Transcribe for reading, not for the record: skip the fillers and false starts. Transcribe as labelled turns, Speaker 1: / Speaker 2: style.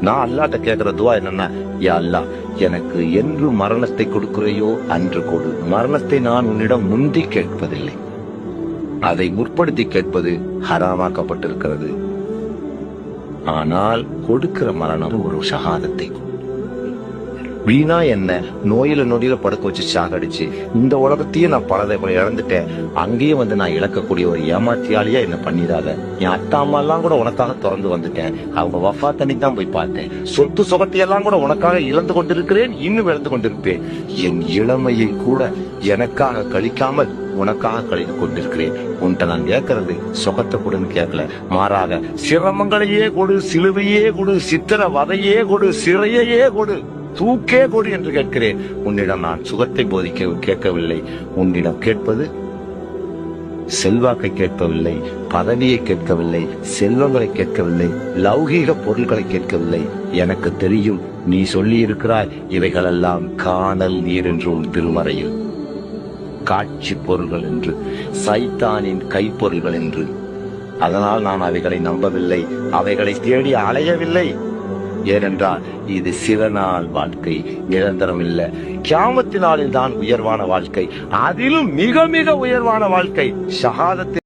Speaker 1: நான் அல்லாட்ட கேட்கிற துவா என்னன்னா, யா அல்லாஹ், எனக்கு என்று மரணத்தை கொடுக்கிறையோ அன்று கொடு. மரணத்தை நான் உன்னிடம் முந்தி கேட்பதில்லை, அதை முற்படுத்தி கேட்பது ஹராமாக்கப்பட்டிருக்கிறது. ஆனால் கொடுக்கிற மரணம் ஒரு ஷஹாதத்தை. வீணா என்ன நோயில நொடியில படுக்க வச்சு சாகடிச்சு இந்த உலகத்தையே நான் பலதை இழந்துட்டேன், அங்கேயும் நான் இழக்கக்கூடிய ஒரு ஏமாற்றியாளியா என்ன பண்ணிடாத. என் அத்தா அம்மா எல்லாம் கூட உனக்காக திறந்து வந்துட்டேன், அவங்க வஃபா தண்ணி தான் போய் பார்த்தேன். சொத்து சுகத்தையெல்லாம் கூட உனக்காக இழந்து கொண்டிருக்கிறேன், இன்னும் இழந்து கொண்டிருப்பேன். என் இளமையை கூட எனக்காக கழிக்காமல் உனக்காக கழித்து கொண்டிருக்கிறேன். உன்கிட்ட நான் கேட்கறது சுகத்தை கொடுன்னு கேட்கல, மாறாக சிரமங்களையே கொடு, சிலுவையே கொடு, சித்திர வதையே கொடு, சிறையே கொடு, தூக்கே கொடு என்று கேட்கிறேன். உன்னிடம் நான் சுகத்தை கேட்கவில்லை. உன்னிடம் கேட்பது செல்வாக்கை கேட்கவில்லை, பதவியை கேட்கவில்லை, செல்வங்களை கேட்கவில்லை, லௌகீக பொருட்களை கேட்கவில்லை. எனக்கு தெரியும் நீ சொல்லி இருக்கிறாய் இவைகளெல்லாம் காணல் நீர் என்று உன் திருமறையில், காட்சி பொருள்கள் என்று, சைத்தானின் கைப்பொருள்கள் என்று. அதனால் நான் அவைகளை நம்பவில்லை, அவைகளை தேடி அலையவில்லை. ஏனென்றால் இது சில நாள் வாழ்க்கை, நிரந்தரம் இல்லை. கியாமத்து நாளில் தான் உயர்வான வாழ்க்கை, அதிலும் மிக மிக உயர்வான வாழ்க்கை ஷஹாதத்தில்.